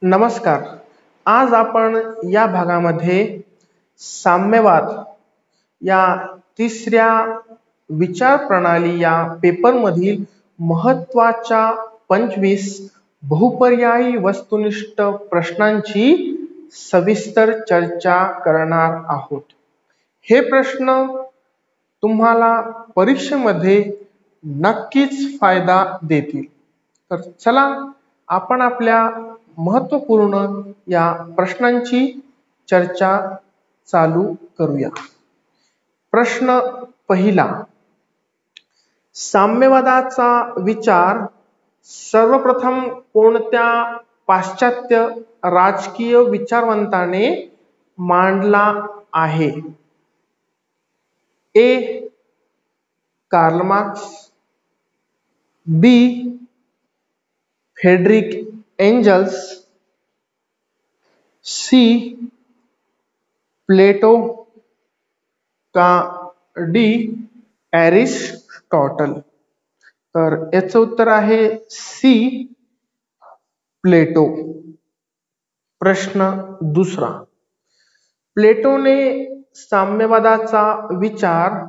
नमस्कार. आज आपण या भागामध्ये साम्यवाद या तिसऱ्या विचार प्रणाली या पेपरमधील महत्त्वाच्या 25 बहुपर्यायी वस्तुनिष्ठ प्रश्नांची सविस्तर चर्चा करणार आहोत. हे प्रश्न तुम्हाला परीक्षेमध्ये नक्कीच फायदा देतील. तर चला आपण आपल्या महत्त्वपूर्ण या प्रश्नांची चर्चा चालू करूया. प्रश्न पहिला. साम्यवादाचा विचार सर्वप्रथम कोणत्या पाश्चात्य राजकीय विचारवंताने मांडला आहे? A. Karl Marx, B. Frederick Engels, C. Plato का डी. एरिस्टॉटल? तर याचं उत्तर आहे सी. प्लेटो. प्रश्न दुसरा. प्लेटोने साम्यवादाचा विचार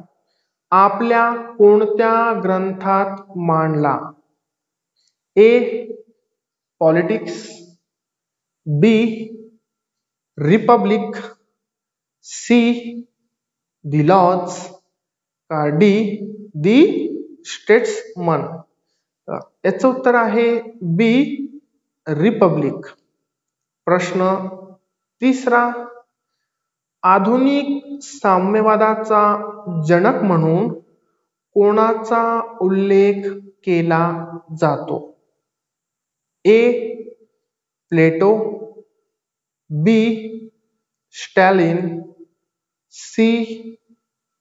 आपल्या कोणत्या ग्रंथात मांडला? A. Politics, B. Republic, C. The Laws का डी. The Statesman? याचं उत्तर आहे बी. रिपब्लिक. प्रश्न तिसरा. आधुनिक साम्यवादाचा जनक म्हणून कोणाचा उल्लेख केला जातो? ए. प्लेटो, बी. स्टॅलिन, सी.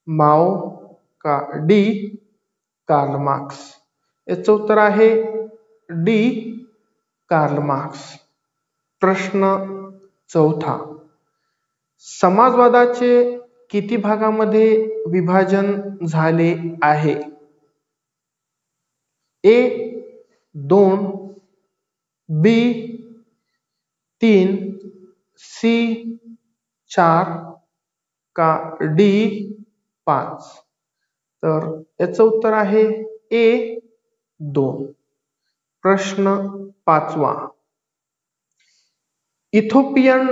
माओ का डी. Karl Marx? याचं उत्तर आहे डी. Karl Marx. प्रश्न चौथा. समाजवादाचे किती भागामध्ये विभाजन झाले आहे? ए. 2, बी. 3, सी. 4 का डी. 5? तर याचं उत्तर आहे ए. 2. प्रश्न पाचवा. इथिओपियन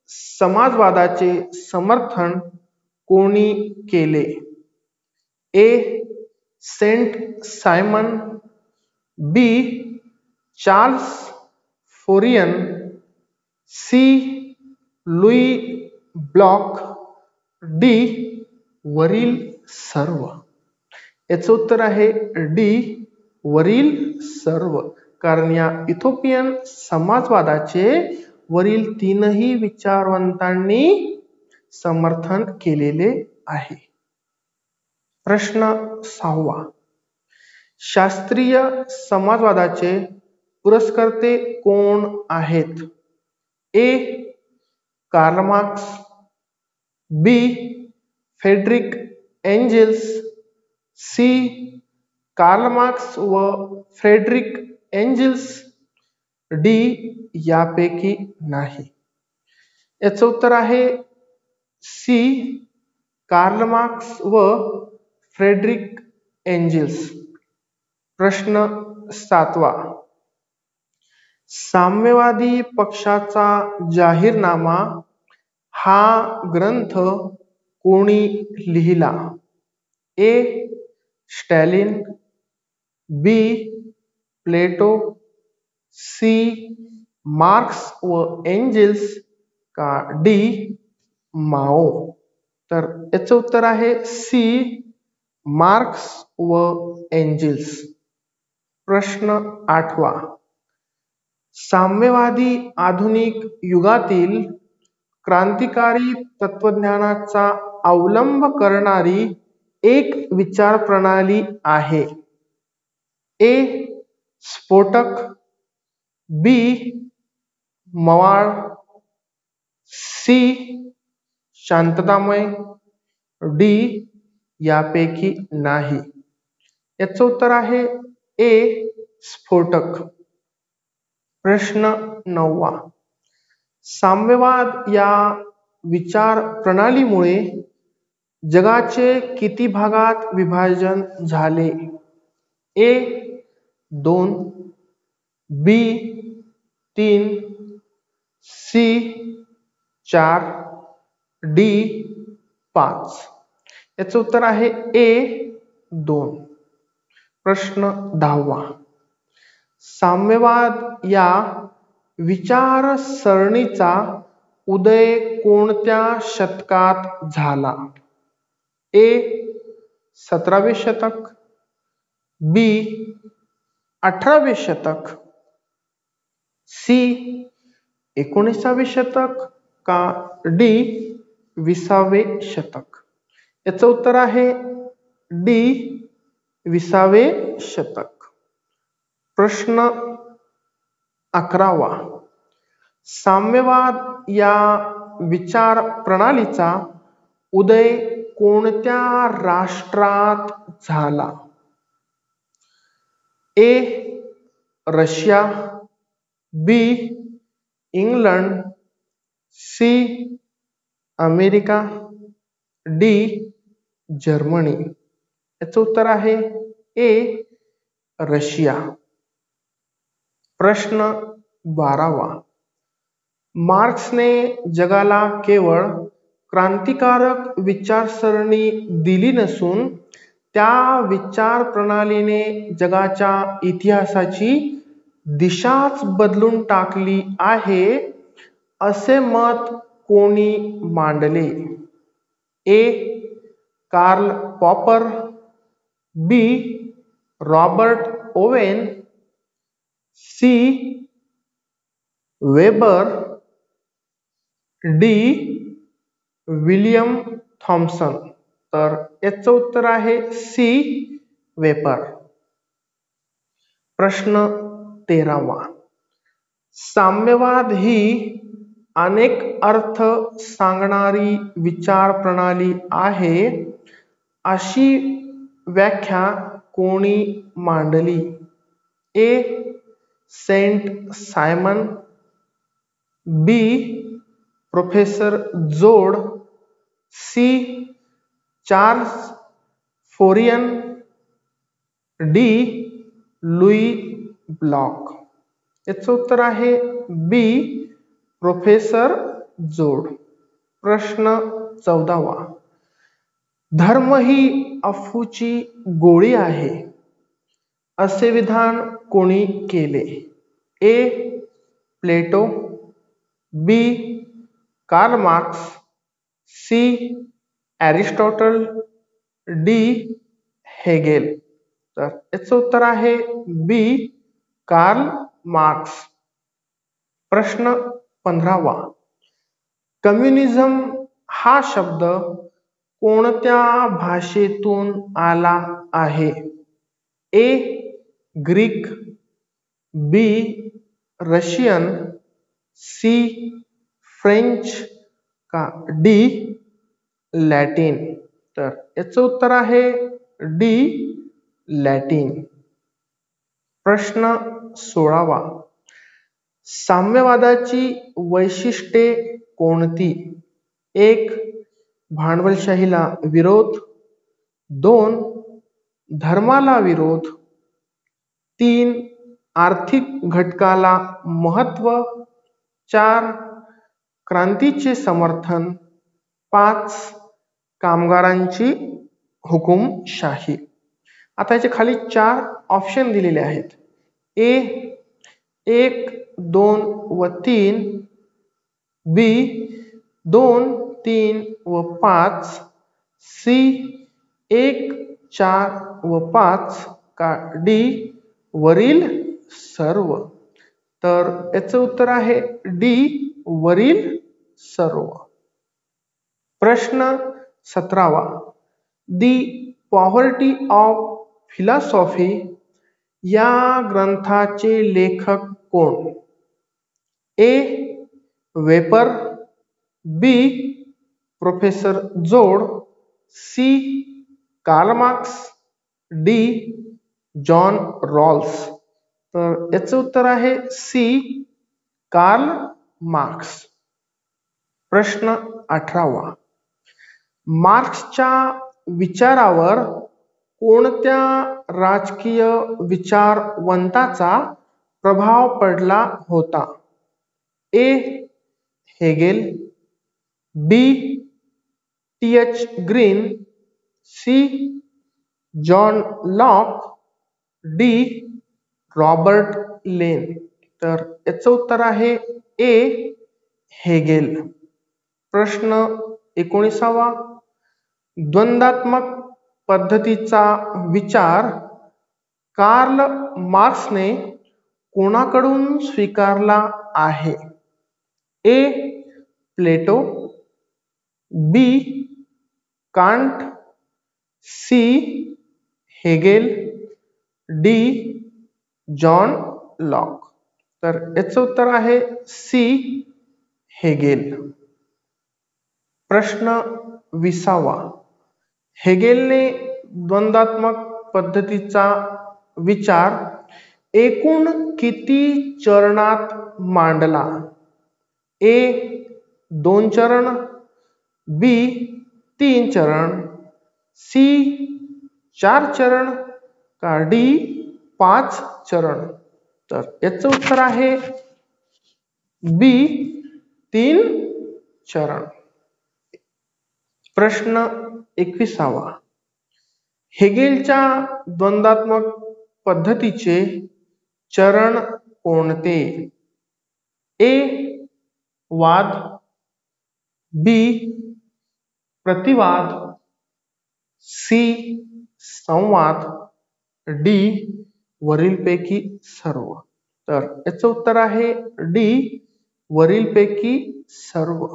समाजवादाचे समर्थन कोणी केले? A. Saint Simon, B. Charles Fourier, C. Louis Blanc, D. वरील सर्व? याचं उत्तर आहे डी. वरील सर्व. कारण या इथिओपियन समाजवादाचे वरील तीनही विचारवंतांनी समर्थन केलेले आहे. प्रश्न सहावा. शास्त्रीय समाजवादाचे पुरस्कर्ते कोण आहेत? A. Karl Marx, B. Frederick Engels, C. Karl Marx व फ्रेडरिक एंजल्स, डी. यापैकी नाही? याचं उत्तर आहे सी. कार्ल मार्क्स व फ्रेडरिक एंजल्स. प्रश्न सातवा. साम्यवादी पक्षाचा जाहीरनामा हा ग्रंथ कोणी लिहिला? A. Stalin, B. Plato, C. Marx व एंजल्स का डी. माओ? तर याचं उत्तर आहे सी. मार्क्स व एंजल्स. प्रश्न आठवा. साम्यवादी आधुनिक युगातील क्रांतिकारी तत्वज्ञानाचा अवलंब करणारी एक विचार प्रणाली आहे? ए. स्फोटक, बी. मवाळ, सी. शांततामय, डी. यापैकी नाही? याचं उत्तर आहे ए. स्फोटक. प्रश्न 9वा. साम्यवाद या विचार प्रणालीमुळे जगाचे किती भागात विभाजन झाले? ए 2, बी 3, सी 4, डी 5. याचं उत्तर आहे ए 2. प्रश्न 10वा. साम्यवाद या विचारसरणीचा उदय कोणत्या शतकात झाला? ए 17वे शतक, बी 18वे शतक, सी 19वे शतक का डी 20वे शतक? याचं उत्तर आहे डी 20वे शतक. प्रश्न 11वा. साम्यवाद या विचार प्रणालीचा उदय कोणत्या राष्ट्रात झाला? A Russia, B England, C America, D Germany? याचं उत्तर आहे ए रशिया. प्रश्न 12वा. मार्क्सने जगाला केवळ क्रांतिकारक विचारसरणी दिली नसून त्या विचार प्रणालीने जगाच्या इतिहासाची दिशाच बदलून टाकली आहे असे मत कोणी मांडले? A Karl Popper, B Robert Owen, C Weber, D William Thomson? तर याचं उत्तर आहे सी वेबर. प्रश्न 13वा. साम्यवाद ही अनेक अर्थ सांगणारी विचार प्रणाली आहे अशी व्याख्या कोणी मांडली? A Saint Simon, B professor Joad, C Charles Fourier, D Louis Blanc? याचं उत्तर आहे बी प्रोफेसर जोड. प्रश्न 14वा. धर्म ही अफूची गोळी आहे असे विधान कोणी केले? A Plato, B Karl Marx, C Aristotle, D Hegel? तर याचं उत्तर आहे बी कार्ल मार्क्स. प्रश्न 15वा. कम्युनिझम हा शब्द कोणत्या भाषेतून आला आहे? ए ग्रीक, बी रशियन, सी फ्रेंच का डी लॅटिन? तर याचं उत्तर आहे डी लॅटिन. प्रश्न 16वा. साम्यवादाची वैशिष्ट्ये कोणती? 1 भांडवलशाहीला विरोध, 2 धर्माला विरोध, 3 आर्थिक घटकाला महत्व, 4 क्रांतीचे समर्थन, 5 कामगारांची हुकुमशाही. आता याचे खाली 4 ऑप्शन दिलेले आहेत. ए 1, 2 व 3, बी 2, 3 व 5, सी 1, 4 व 5 का डी वरील सर्व? तर याचं उत्तर आहे डी वरील सर्व. प्रश्न 17वा. दी पॉवर्टी ऑफ फिलॉसॉफी या ग्रंथाचे लेखक कोण? A Wayper, B professor Joad, C Karl Marx, D John Rawls? तर याचं उत्तर आहे सी, कार्ल मार्क्स. प्रश्न 18वा. मार्क्सच्या विचारावर कोणत्या राजकीय विचारवंताचा प्रभाव पडला होता? A. Hegel, B. T H. Green, C. John Locke, D. Robert Lane. तर याचं उत्तर आहे ए. हेगेल. प्रश्न 19वा. द्वंद्वात्मक पद्धतीचा विचार कार्ल मार्क्सने कोणाकडून स्वीकारला आहे? A. Plato, B. Kant, C. Hegel, D. John Locke. तर याचं उत्तर आहे सी. हेगेल. प्रश्न 20वा. हेगेलने द्वंद्वात्मक पद्धतीचा विचार एकूण किती चरणात मांडला? ए. 2 चरण, बी. 3 चरण, सी. 4 चरण का डी. 5 चरण. तर याचं उत्तर आहे बी. 3 चरण. प्रश्न 21वा. हेगेलच्या द्वंद्वात्मक पद्धतीचे चरण कोणते? ए. वाद, बी. प्रतिवाद, सी. संवाद, डी. वरीलपैकी सर्व. तर याचं उत्तर आहे डी. वरीलपैकी सर्व.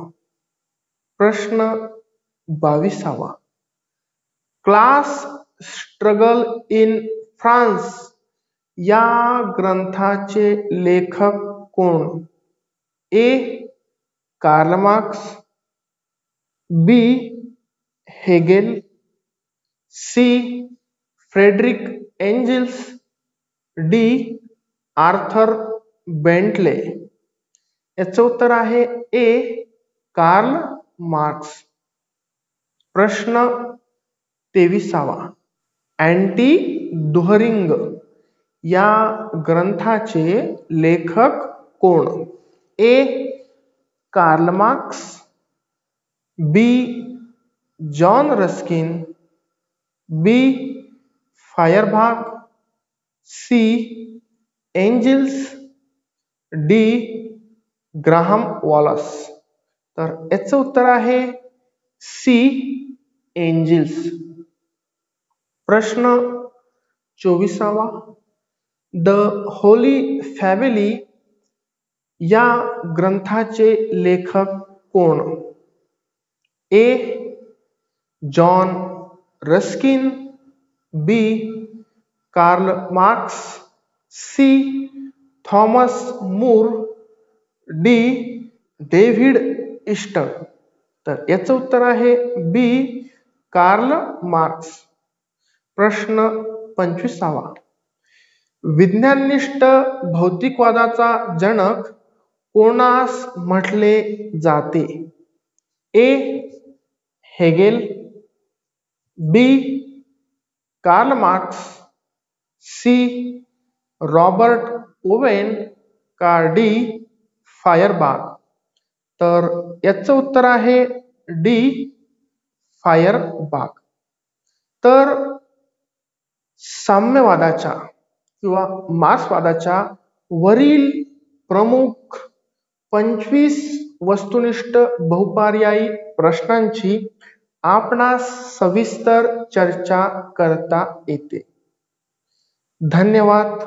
प्रश्न 22वा. क्लास स्ट्रगल इन फ्रान्स या ग्रंथाचे लेखक कोण? A. Karl Marx, B. Hegel, C. Frederick Engels, D. Arthur Bentley. याचं उत्तर आहे ए. Karl marks. प्रश्न 23वा. अँटी दुहरिंग या ग्रंथाचे लेखक कोण? A. Karl Marx, B. John Ruskin, B. Feuerbach, C. Engels, D. Graham Wallas. तर याचं उत्तर आहे सी. एंजल्स. प्रश्न 24वा. द होली फॅमिली या ग्रंथाचे लेखक कोण? A. John Ruskin, B. Karl Marx, C. Thomas More, D. David Easton. तर याचं उत्तर आहे बी. Karl marks. प्रश्न 25वा. विज्ञाननिष्ठ भौतिकवादाचा जनक कोणास म्हटले जाते? A. Hegel, B. Karl Marx, C. Robert Owen का डी. फायरबाख. तर याचं उत्तर आहे डी. फायरबाख. तर साम्यवादाच्या किंवा मार्क्सवादाच्या वरील प्रमुख 25 वस्तुनिष्ठ बहुपर्यायी प्रश्नांची आपणास सविस्तर चर्चा करता येते. धन्यवाद.